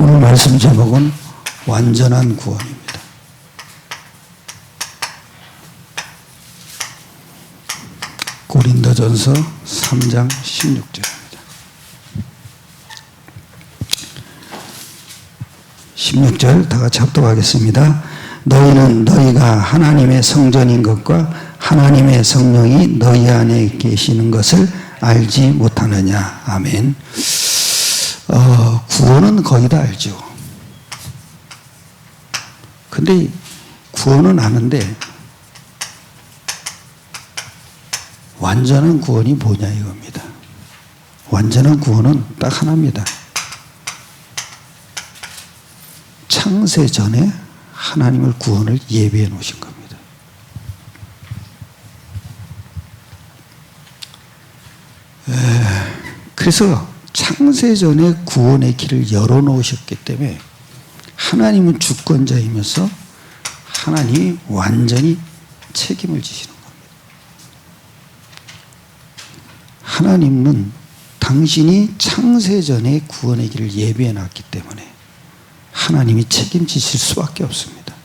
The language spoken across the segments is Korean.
오늘 말씀 제목은 완전한 구원입니다. 고린도전서 3장 16절입니다. 16절 다 같이 합독하겠습니다. 너희는 너희가 하나님의 성전인 것과 하나님의 성령이 너희 안에 계시는 것을 알지 못하느냐. 아멘. 구원은 거의 다 알죠. 근데 구원은 아는데 완전한 구원이 뭐냐 이겁니다. 완전한 구원은 딱 하나입니다. 창세 전에 하나님을 구원을 예비해 놓으신 겁니다. 그래서 창세 전에 구원의 길을 열어놓으셨기 때문에 하나님은 주권자이면서 하나님이 완전히 책임을 지시는 겁니다. 하나님은 당신이 창세 전에 구원의 길을 예비해 놨기 때문에 하나님이 책임지실 수밖에 없습니다.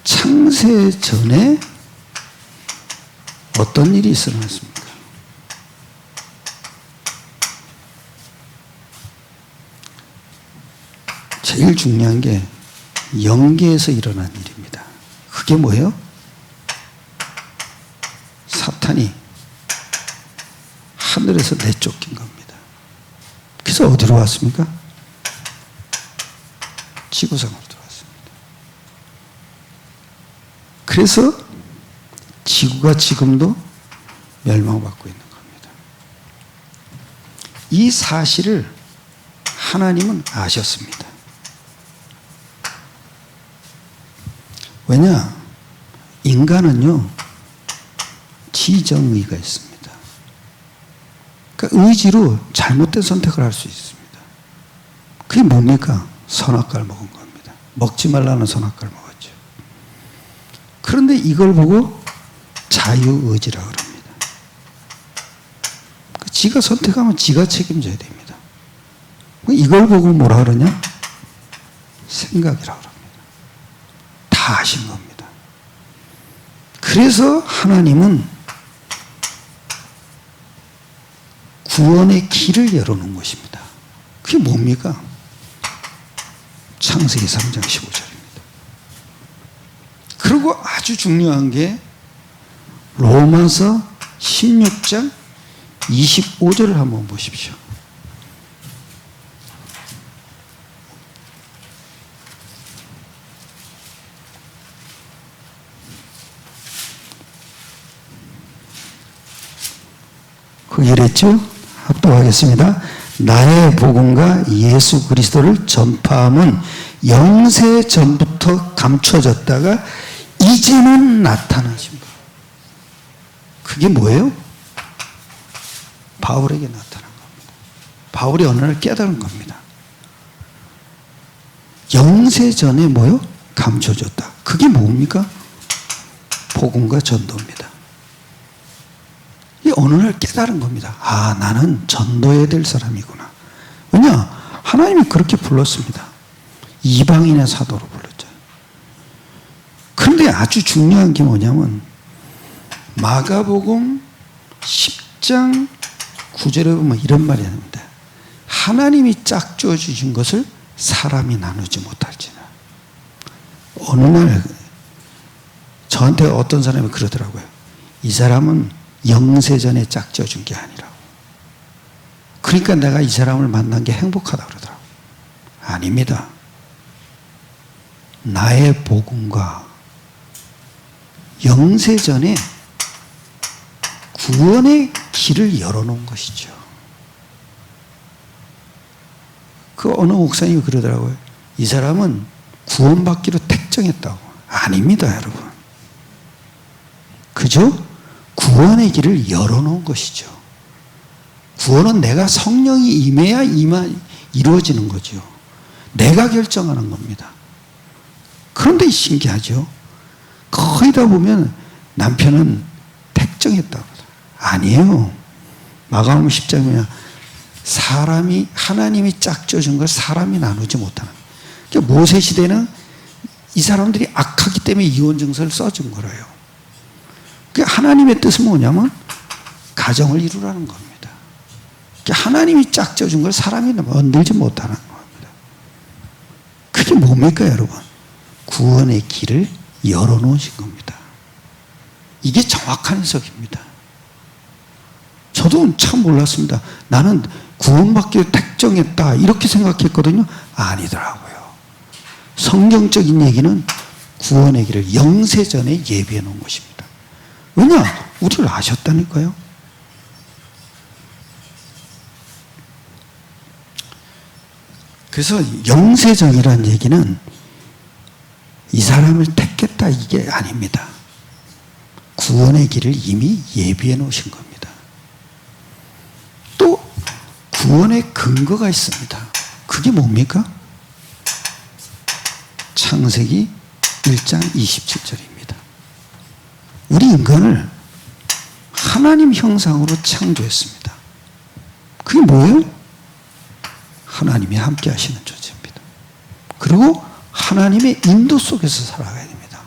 창세 전에 어떤 일이 일어났습니까? 제일 중요한 게 영계에서 일어난 일입니다. 그게 뭐예요? 사탄이 하늘에서 내쫓긴 겁니다. 그래서 어디로 왔습니까? 지구상으로 들어왔습니다. 그래서 지구가 지금도 멸망받고 있는 겁니다. 이 사실을 하나님은 아셨습니다. 왜냐? 인간은요, 지정의가 있습니다. 그러니까 의지로 잘못된 선택을 할 수 있습니다. 그게 뭡니까? 선악과를 먹은 겁니다. 먹지 말라는 선악과를 먹었죠. 그런데 이걸 보고 자유의지라고 합니다. 지가 선택하면 지가 책임져야 됩니다. 이걸 보고 뭐라 그러냐? 생각이라고 합니다. 다 아신 겁니다. 그래서 하나님은 구원의 길을 열어놓은 것입니다. 그게 뭡니까? 창세기 3장 15절입니다. 그리고 아주 중요한 게 로마서 16장 25절을 한번 보십시오. 그 이랬죠? 합독하겠습니다. 나의 복음과 예수 그리스도를 전파함은 영세 전부터 감춰졌다가 이제는 나타나신 것. 그게 뭐예요? 바울에게 나타난 겁니다. 바울이 어느 날 깨달은 겁니다. 영세 전에 뭐요? 감춰졌다. 그게 뭡니까? 복음과 전도입니다. 이 어느 날 깨달은 겁니다. 아, 나는 전도해야 될 사람이구나. 왜냐? 하나님이 그렇게 불렀습니다. 이방인의 사도로 불렀죠. 그런데 아주 중요한 게 뭐냐면 마가복음 10장 9절에 보면 이런 말이 나옵니다. 하나님이 짝지어 주신 것을 사람이 나누지 못할지나. 어느 날 저한테 어떤 사람이 그러더라고요. 이 사람은 영세전에 짝지어 준 게 아니라고. 그러니까 내가 이 사람을 만난 게 행복하다 그러더라고. 아닙니다. 나의 복음과 영세전에 구원의 길을 열어놓은 것이죠. 그 어느 목사님이 그러더라고요. 이 사람은 구원받기로 택정했다고. 아닙니다, 여러분. 그죠? 구원의 길을 열어놓은 것이죠. 구원은 내가 성령이 임해야 이루어지는 거죠. 내가 결정하는 겁니다. 그런데 신기하죠. 거의 다 보면 남편은 택정했다고. 아니에요. 마가복음 10장이면 하나님이 짝져준 걸 사람이 나누지 못하는. 그러니까 모세 시대는 이 사람들이 악하기 때문에 이혼 증서를 써준 거예요. 그러니까 하나님의 뜻은 뭐냐면 가정을 이루라는 겁니다. 그러니까 하나님이 짝져준 걸 사람이 만들지 못하는 겁니다. 그게 뭡니까, 여러분? 구원의 길을 열어놓으신 겁니다. 이게 정확한 해석입니다. 저도 참 몰랐습니다. 나는 구원받기를 택정했다 이렇게 생각했거든요. 아니더라고요. 성경적인 얘기는 구원의 길을 영세전에 예비해 놓은 것입니다. 왜냐? 우리를 아셨다니까요. 그래서 영세전이라는 얘기는 이 사람을 택했다 이게 아닙니다. 구원의 길을 이미 예비해 놓으신 겁니다. 또 구원의 근거가 있습니다. 그게 뭡니까? 창세기 1장 27절입니다. 우리 인간을 하나님 형상으로 창조했습니다. 그게 뭐예요? 하나님이 함께 하시는 존재입니다. 그리고 하나님의 인도 속에서 살아가야 됩니다.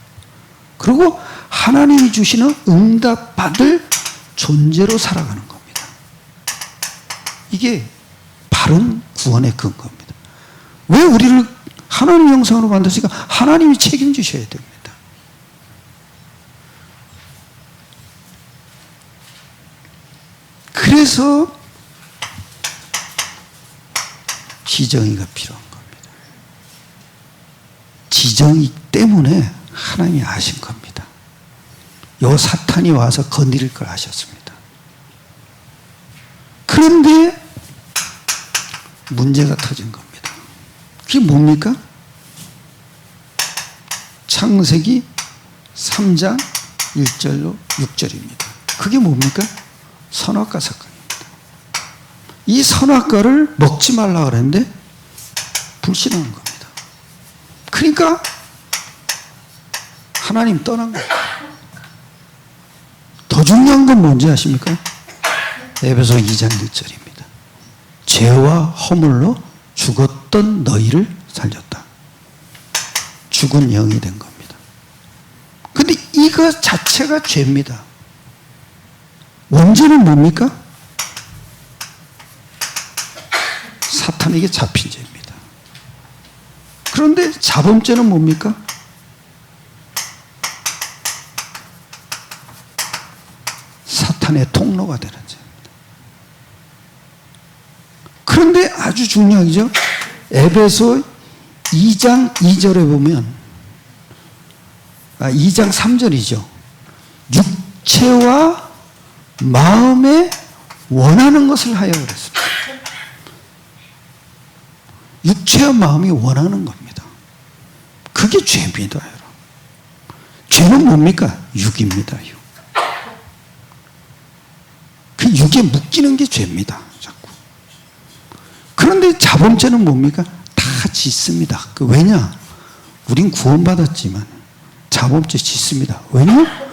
그리고 하나님이 주시는 응답받을 존재로 살아가는 겁니다. 이게 바른 구원의 근거입니다. 왜 우리를 하나님 형상으로 만드시니까 하나님이 책임지셔야 됩니다. 그래서 지정의가 필요한 겁니다. 지정의 때문에 하나님이 아신 겁니다. 요 사탄이 와서 건드릴 걸 아셨습니다. 그런데 문제가 터진 겁니다. 그게 뭡니까? 창세기 3장 1절로 6절입니다. 그게 뭡니까? 선악과 사건입니다. 이 선악과를 먹지 말라 그랬는데 불신하는 겁니다. 그러니까 하나님 떠난 거예요. 더 중요한 건 뭔지 아십니까? 에베소 2장 1절입니다. 죄와 허물로 죽었던 너희를 살렸다. 죽은 영이 된 겁니다. 근데 이거 자체가 죄입니다. 원죄는 뭡니까? 사탄에게 잡힌 죄입니다. 그런데 자범죄는 뭡니까? 사탄의 통로가 되는 죄입니다. 그런데 아주 중요하죠. 에베소 2장 2절에 보면 2장 3절이죠. 육체와 마음에 원하는 것을 하여 그랬습니다. 육체와 마음이 원하는 겁니다. 그게 죄입니다, 여러분. 죄는 뭡니까? 육입니다, 육. 그 육에 묶이는 게 죄입니다, 자꾸. 그런데 자범죄는 뭡니까? 다 짓습니다. 왜냐? 우린 구원받았지만 자범죄 짓습니다. 왜냐?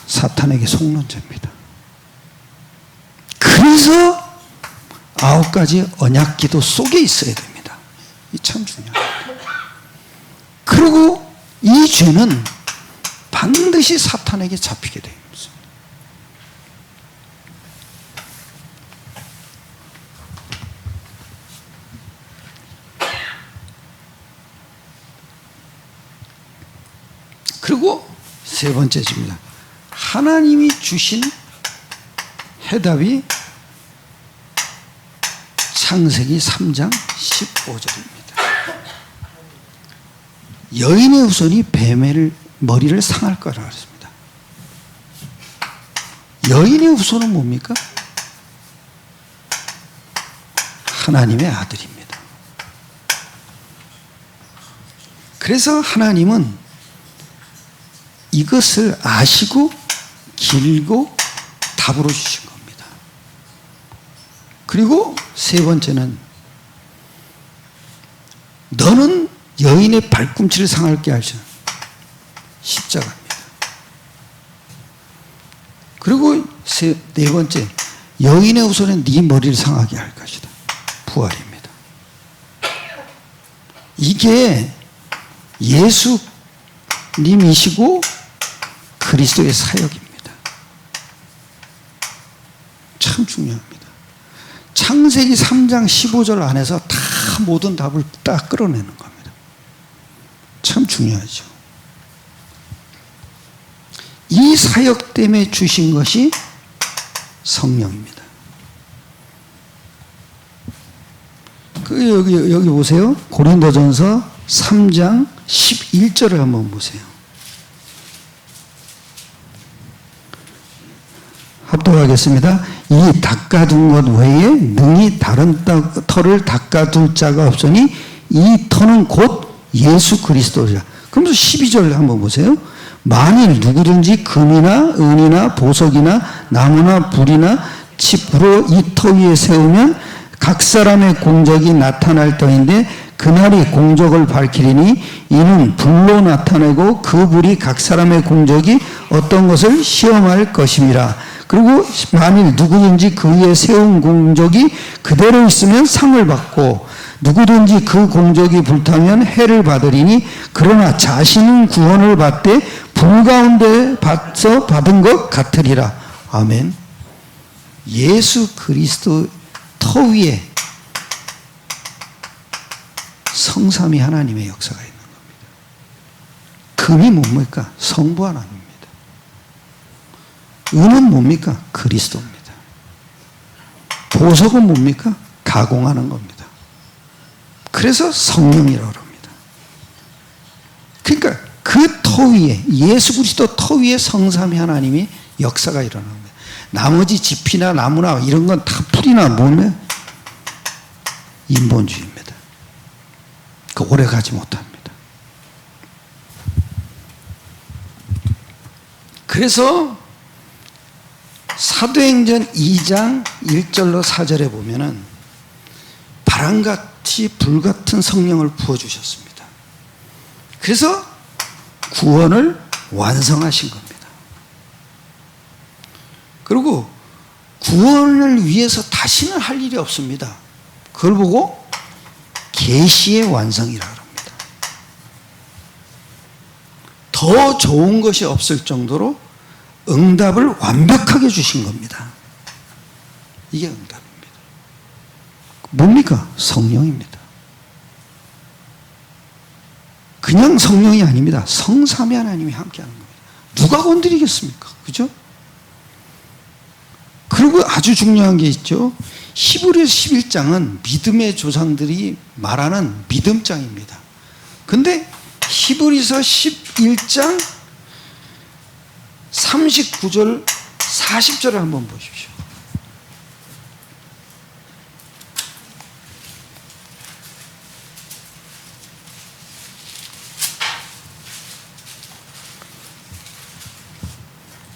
사탄에게 속는 죄입니다. 그래서 9가지 언약기도 속에 있어야 됩니다. 이 참 중요합니다. 그리고 이 죄는 반드시 사탄에게 잡히게 됩니다. 그리고 세 번째 집니다. 하나님이 주신 해답이 창세기 3장 15절입니다. 여인의 후손이 뱀의 머리를 상할 거라 그랬습니다. 여인의 후손은 뭡니까? 하나님의 아들입니다. 그래서 하나님은 이것을 아시고 길고 답으로 주신 겁니다. 그리고 세 번째는 너는 여인의 발꿈치를 상하게 하시는 십자가입니다. 그리고 네 번째, 여인의 후손은 네 머리를 상하게 할 것이다. 부활입니다. 이게 예수님이시고 그리스도의 사역입니다. 참 중요합니다. 창세기 3장 15절 안에서 다 모든 답을 딱 끌어내는 겁니다. 참 중요하죠. 이 사역 때문에 주신 것이 성령입니다. 여기 보세요. 고린도전서 3장 11절을 한번 보세요. 합독하겠습니다. 이 닦아둔 것 외에 능히 다른 터를 닦아둘 자가 없으니 이 터는 곧 예수 그리스도라. 그러면서 12절 한번 보세요. 만일 누구든지 금이나 은이나 보석이나 나무나 불이나 칩으로 이 터 위에 세우면 각 사람의 공적이 나타날 터인데 그날이 공적을 밝히리니 이는 불로 나타내고 그 불이 각 사람의 공적이 어떤 것을 시험할 것임이라. 그리고 만일 누구든지 그 위에 세운 공적이 그대로 있으면 상을 받고 누구든지 그 공적이 불타면 해를 받으리니 그러나 자신은 구원을 받되 불 가운데 받은 것 같으리라. 아멘. 예수 그리스도 터 위에 성삼위 하나님의 역사가 있는 겁니다. 금이 뭡니까? 성부 하나님입니다. 은은 뭡니까? 그리스도입니다. 보석은 뭡니까? 가공하는 겁니다. 그래서 성령이라고 합니다. 그러니까 그 터 위에, 예수 그리스도 터 위에 성삼위 하나님이 역사가 일어나는 거예요. 나머지 집이나 나무나 이런 건 다 풀이나 뭐면 인본주의입니다. 그 오래 가지 못합니다. 그래서 사도행전 2장 1절로 4절에 보면은 바람같이 불같은 성령을 부어주셨습니다. 그래서 구원을 완성하신 겁니다. 그리고 구원을 위해서 다시는 할 일이 없습니다. 그걸 보고 계시의 완성이라고 합니다. 더 좋은 것이 없을 정도로 응답을 완벽하게 주신 겁니다. 이게 응답입니다. 뭡니까? 성령입니다. 그냥 성령이 아닙니다. 성삼위 하나님이 함께하는 겁니다. 누가 건드리겠습니까? 그죠? 그리고 아주 중요한 게 있죠. 히브리서 11장은 믿음의 조상들이 말하는 믿음장입니다. 근데 히브리서 11장 39절 40절을 한번 보십시오.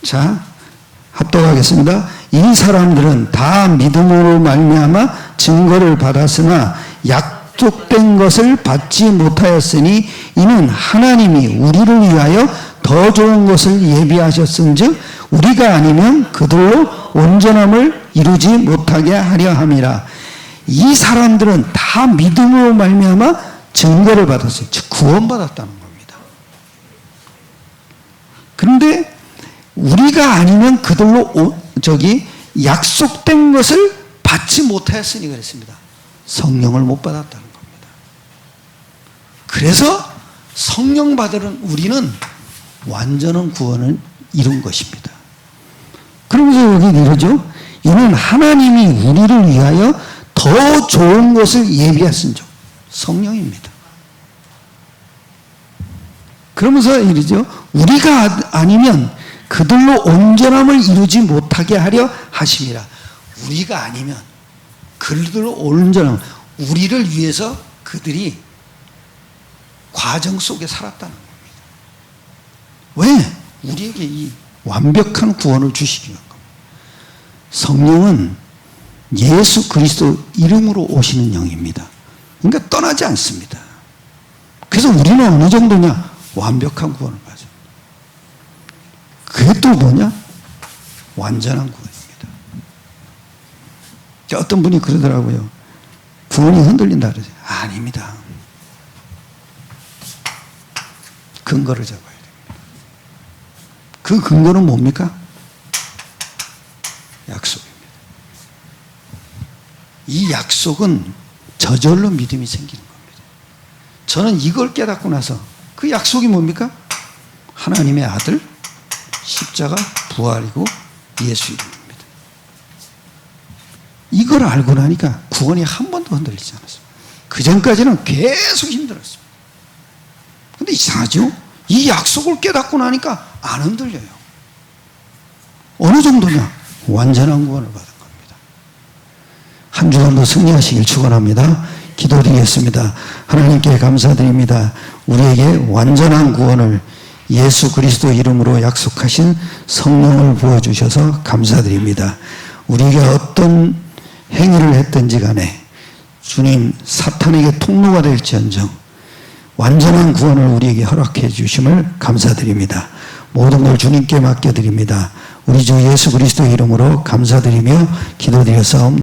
자, 합독하겠습니다. 이 사람들은 다 믿음으로 말미암아 증거를 받았으나 약속된 것을 받지 못하였으니 이는 하나님이 우리를 위하여 더 좋은 것을 예비하셨은즉 우리가 아니면 그들로 온전함을 이루지 못하게 하려 함이라. 이 사람들은 다 믿음으로 말미암아 증거를 받았어요. 즉 구원받았다는 겁니다. 그런데 우리가 아니면 그들로 약속된 것을 받지 못하였으니 그랬습니다. 성령을 못 받았다는 겁니다. 그래서 성령 받은 우리는 완전한 구원을 이룬 것입니다. 그러면서 여기 이러죠. 이는 하나님이 우리를 위하여 더 좋은 것을 예비하신즉 성령입니다. 그러면서 이러죠. 우리가 아니면 그들로 온전함을 이루지 못하게 하려 하심이라. 우리가 아니면 그들로 온전함, 우리를 위해서 그들이 과정 속에 살았다는 겁니다. 왜? 우리에게 이 완벽한 구원을 주시기 위한 겁니다. 성령은 예수 그리스도 이름으로 오시는 영입니다. 그러니까 떠나지 않습니다. 그래서 우리는 어느 정도냐? 완벽한 구원을 받습니다. 그게 또 뭐냐? 완전한 구원입니다. 어떤 분이 그러더라고요. 구원이 흔들린다 그러죠. 아닙니다. 근거를 잡아야 됩니다. 그 근거는 뭡니까? 약속입니다. 이 약속은 저절로 믿음이 생기는 겁니다. 저는 이걸 깨닫고 나서 그 약속이 뭡니까? 하나님의 아들, 십자가, 부활이고 예수 이름입니다. 이걸 알고 나니까 구원이 한 번도 흔들리지 않았어요. 그 전까지는 계속 힘들었습니다. 근데 이상하죠? 이 약속을 깨닫고 나니까 안 흔들려요. 어느 정도냐? 완전한 구원을 받은 겁니다. 한 주간도 승리하시길 축원합니다. 기도드리겠습니다. 하나님께 감사드립니다. 우리에게 완전한 구원을 예수 그리스도 이름으로 약속하신 성령을 부어주셔서 감사드립니다. 우리가 어떤 행위를 했든지 간에 주님 사탄에게 통로가 될지언정 완전한 구원을 우리에게 허락해 주심을 감사드립니다. 모든 걸 주님께 맡겨드립니다. 우리 주 예수 그리스도 이름으로 감사드리며 기도드렸사옵나다.